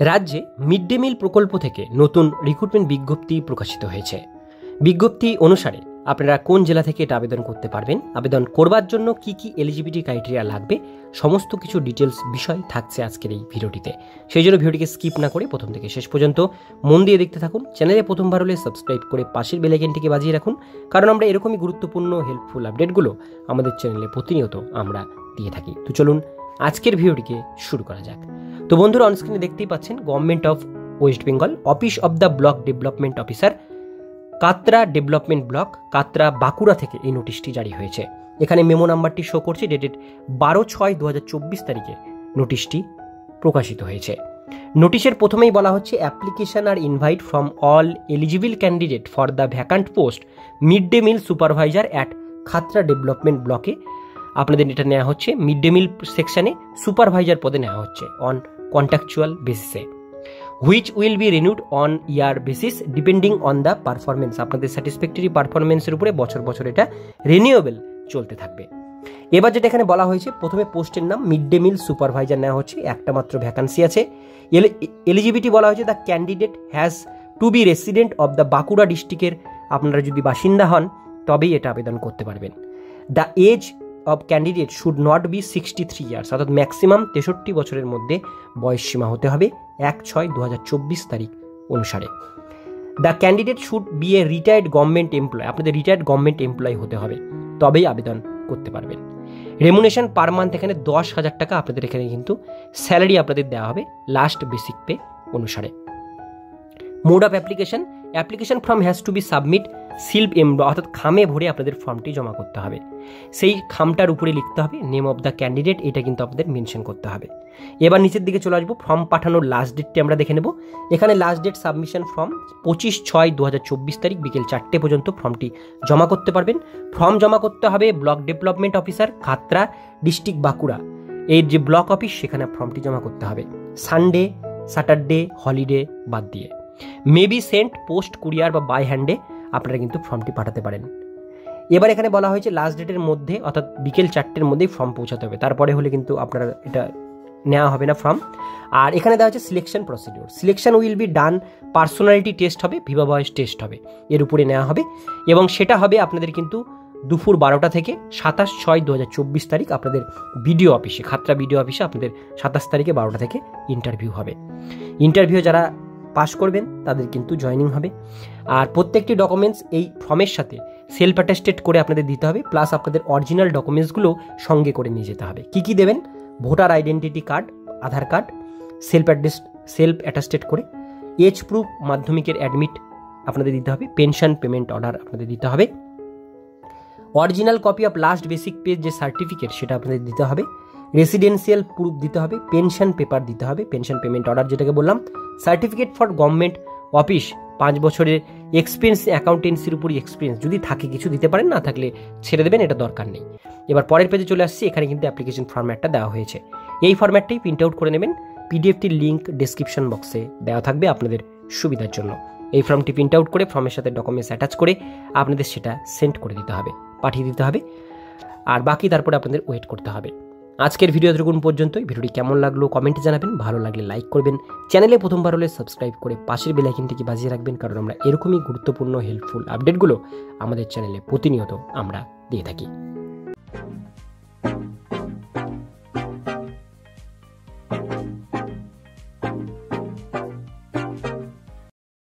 রাজ্যে mid day মিল প্রকল্প থেকে নতুন রিক্রুটমেন্ট বিজ্ঞপ্তি প্রকাশিত হয়েছে। বিজ্ঞপ্তি অনুসারে আপনারা কোন জেলা থেকে এটা আবেদন করতে পারবেন, আবেদন করবার জন্য কি কি এলিজিবিলিটি ক্রাইটেরিয়া লাগবে, সমস্ত কিছু ডিটেলস বিষয় থাকছে আজকের এই ভিডিওটিতে। সেই জন্য ভিডিওটিকে স্কিপ না করে প্রথম থেকে শেষ পর্যন্ত মন দিয়ে দেখতে থাকুন। চ্যানেলে প্রথমবার হলে সাবস্ক্রাইব করে পাশের বেল আইকনটিকে বাজিয়ে রাখুন, কারণ আমরা এরকমই গুরুত্বপূর্ণ হেল্পফুল আপডেটগুলো আমাদের চ্যানেলে প্রতিনিয়ত আমরা দিয়ে থাকি। তো চলুন আজকের ভিডিওটিকে শুরু করা যাক। তো বন্ধুরা, অনস্ক্রিনে দেখতেই পাচ্ছেন government of West Bengal, office of the block development officer, Khatra development block, Khatra, Bankura থেকে এই নোটিশটি জারি হয়েছে। এখানে মেমো নাম্বারটি শো করছে, ডেটেড 12/6/2024 তারিখে নোটিশটি প্রকাশিত হয়েছে। নোটিশের প্রথমেই বলা হচ্ছে, application are invite from all eligible candidate for the vacant post mid day meal supervisor at Khatra development ব্লকে। আপনাদের এটা নেওয়া হচ্ছে মিড ডে মিল সেকশনে সুপারভাইজার পদে নেওয়া হচ্ছে অন কন্ট্রাকচুয়াল বেসিসে, which will be renewed on year basis depending on the performance. আপনাদের স্যাটিসফ্যাক্টরি পারফরমেন্সের উপরে বছর বছর এটা রিনিউয়েবল চলতে থাকবে। এবার যেটা এখানে বলা হয়েছে, প্রথমে পোস্টের নাম মিড ডে মিল সুপারভাইজার নেওয়া হচ্ছে, একটা মাত্র ভ্যাকান্সি আছে। এলিজিবিলিটি বলা হয়েছে, the candidate has to be resident of the Bankura ডিস্ট্রিক্টের আপনারা যদি বাসিন্দা হন তবেই এটা আবেদন করতে পারবেন। The age of candidate should not be 63 years, অর্থাৎ ম্যাক্সিমাম 63 বছরের মধ্যে বয়স সীমা হতে হবে 1/6/2024 তারিখ অনুসারে। The candidate should be a retired government employee, আপনাদের রিটায়ার্ড গভর্নমেন্ট এমপ্লয় হতে হবে, তবেই আবেদন করতে পারবেন। রেমুনেশন পার মান্থ এখানে 10,000 টাকা আপনাদের এখানে কিন্তু স্যালারি আপনাদের দেওয়া হবে লাস্ট বেসিক পে অনুসারে। Mode of application form has to be submit sealed এমব্লো, অর্থাৎ খামে ভরে আপনাদের ফর্মটি জমা করতে হবে। সেই খামটার উপরে লিখতে হবে নেম অফ দ্য ক্যান্ডিডেট, এটা কিন্তু আপনাদের মেনশন করতে হবে। এবার নিচের দিকে চলে আসবো, ফর্ম পাঠানোর লাস্ট ডেটটি আমরা দেখে নেব। এখানে লাস্ট ডেট সাবমিশন ফর্ম 25/6/2024 তারিখ বিকেল 4টে পর্যন্ত ফর্মটি জমা করতে পারবেন। ফর্ম জমা করতে হবে block development officer, Khatra, district Bankura, এই যে ব্লক অফিস সেখানে ফর্মটি জমা করতে হবে সানডে, স্যাটারডে, হলিডে বাদ দিয়ে। মেবি সেন্ট পোস্ট, কুরিয়ার বা বাই হ্যান্ডে আপনারা কিন্তু ফর্মটি পাঠাতে পারেন। এবার এখানে বলা হয়েছে লাস্ট ডেটের মধ্যে, অর্থাৎ বিকেল 4টের মধ্যেই ফর্ম পৌঁছাতে হবে, তারপরে হলে কিন্তু আপনারা এটা নেওয়া হবে না ফর্ম। আর এখানে দেওয়া হচ্ছে selection procedure, selection will be done, personality test হবে, ভিভা ভয়েস টেস্ট হবে, এর উপরে নেওয়া হবে এবং সেটা হবে আপনাদের কিন্তু দুপুর 12টা থেকে 27/6/2024 তারিখ আপনাদের বিডিও অফিসে, খাতরা বিডিও অফিসে আপনাদের 27 তারিখে 12টা থেকে ইন্টারভিউ হবে। ইন্টারভিউ যারা পাস করবেন তাদের কিন্তু জয়েনিং হবে। আর প্রত্যেকটি ডকুমেন্টস এই ফর্মের সাথে সেলফ অ্যাটাস্টেড করে আপনাদের দিতে হবে, প্লাস আপনাদের অরিজিনাল ডকুমেন্টসগুলো সঙ্গে করে নিয়ে যেতে হবে। কি কি দেবেন? ভোটার আইডেন্টিটি কার্ড, আধার কার্ড, সেলফ অ্যাটাস্টেড করে, এজ প্রুফ, মাধ্যমিকের অ্যাডমিট আপনাদের দিতে হবে, পেনশন পেমেন্ট অর্ডার আপনাদের দিতে হবে, original copy of last basic pay যে সার্টিফিকেট সেটা আপনাদের দিতে হবে, রেসিডেন্সিয়াল প্রুফ দিতে হবে, পেনশন পেপার দিতে হবে, পেনশন পেমেন্ট অর্ডার যেটাকে বললাম, সার্টিফিকেট ফর গভর্নমেন্ট অফিস, 5 বছরের এক্সপিরিয়েন্স, অ্যাকাউন্টেন্সির উপরই এক্সপিরিয়েন্স যদি থাকে কিছু দিতে পারেন, না থাকলে ছেড়ে দেবেন, এটা দরকার নেই। এবার পরের পেজে চলে আসছি, এখানে কিন্তু অ্যাপ্লিকেশন ফরম্যাটটা দেওয়া হয়েছে। এই ফরম্যাটটাই প্রিন্ট আউট করে নেবেন, পিডিএফটির লিঙ্ক ডেসক্রিপশন বক্সে দেওয়া থাকবে আপনাদের সুবিধার জন্য। এই ফর্মটি প্রিন্ট আউট করে ফর্মের সাথে ডকুমেন্টস অ্যাটাচ করে আপনাদের সেটা সেন্ড করে দিতে হবে, পাঠিয়ে দিতে হবে, আর বাকি তারপরে আপনাদের ওয়েট করতে হবে। আজকের ভিডিও এতটুকুন পর্যন্তই। ভিডিওটি কেমন লাগলো কমেন্টে জানাবেন, ভালো লাগলে লাইক করবেন, চ্যানেলে প্রথমবার হলে সাবস্ক্রাইব করে পাশের বেল আইকনটিকে বাজিয়ে রাখবেন, কারণ আমরা এরকমই গুরুত্বপূর্ণ হেল্পফুল আপডেটগুলো আমাদের চ্যানেলে প্রতিনিয়ত আমরা দিয়ে থাকি।